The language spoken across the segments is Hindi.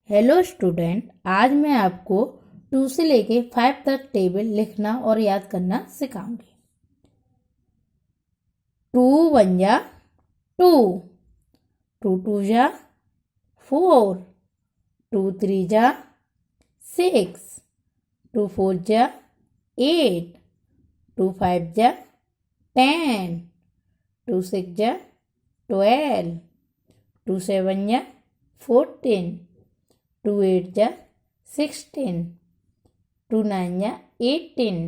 हेलो स्टूडेंट, आज मैं आपको 2 से लेके 5 तक टेबल लिखना और याद करना सिखाऊंगी। 2 1 जा 2, 2 2 जा 4, 2 3 जा 6, 2 4 जा 8, 2 5 जा 10, 2 6 जा 12, 2 7 जा 14, 2 8 जा 16, 2 9 जा 18,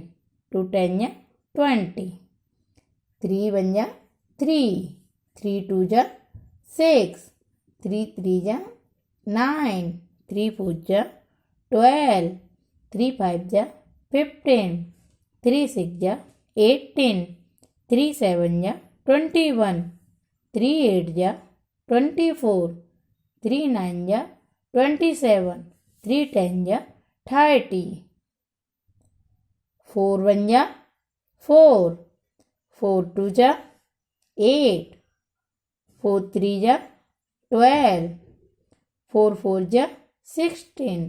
2 10 जा 20, 3 1 जा 3, 3 2 जा 6, 3 3 जा 9, 3 4 जा 12, 3 5 जा 15, 3 6 जा 18, 3 7 जा 21, 3 8 जा 24, 3 9 जा 27, 3 10 जा 30, 4 1 जा 4, 4 2 जा 8, 4 3 जा 12, 4 4 जा 16,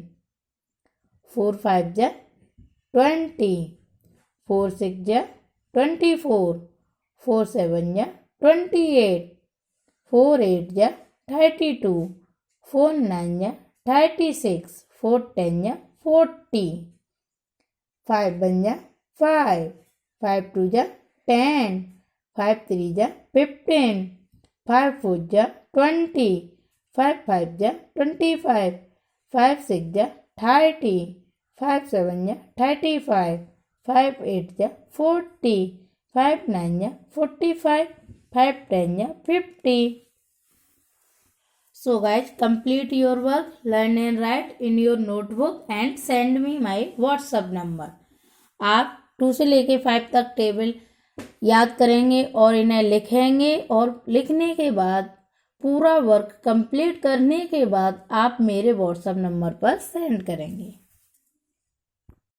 4 5 जा 20, 4 6 जा 24, 4 7 जा 28, 4 8 जा 32, 4 9 जा 36, 4 10 जा 40, 5 1 जा 5, 5 2 जा 10, 5 3 जा 15, 5 4 जा 20, 5 5 जा 25, 5 6 जा 30, 5 7 जा 35, 5 8 जा 40, 5 9 जा 45, 5 10 जा 50. So guys, complete your work, learn and write in your notebook and send me my WhatsApp number. आप 2 से लेके 5 तक टेबल याद करेंगे और इन्हें लिखेंगे और लिखने के बाद पूरा वर्क कंप्लीट करने के बाद आप मेरे WhatsApp नंबर पर सेंड करेंगे।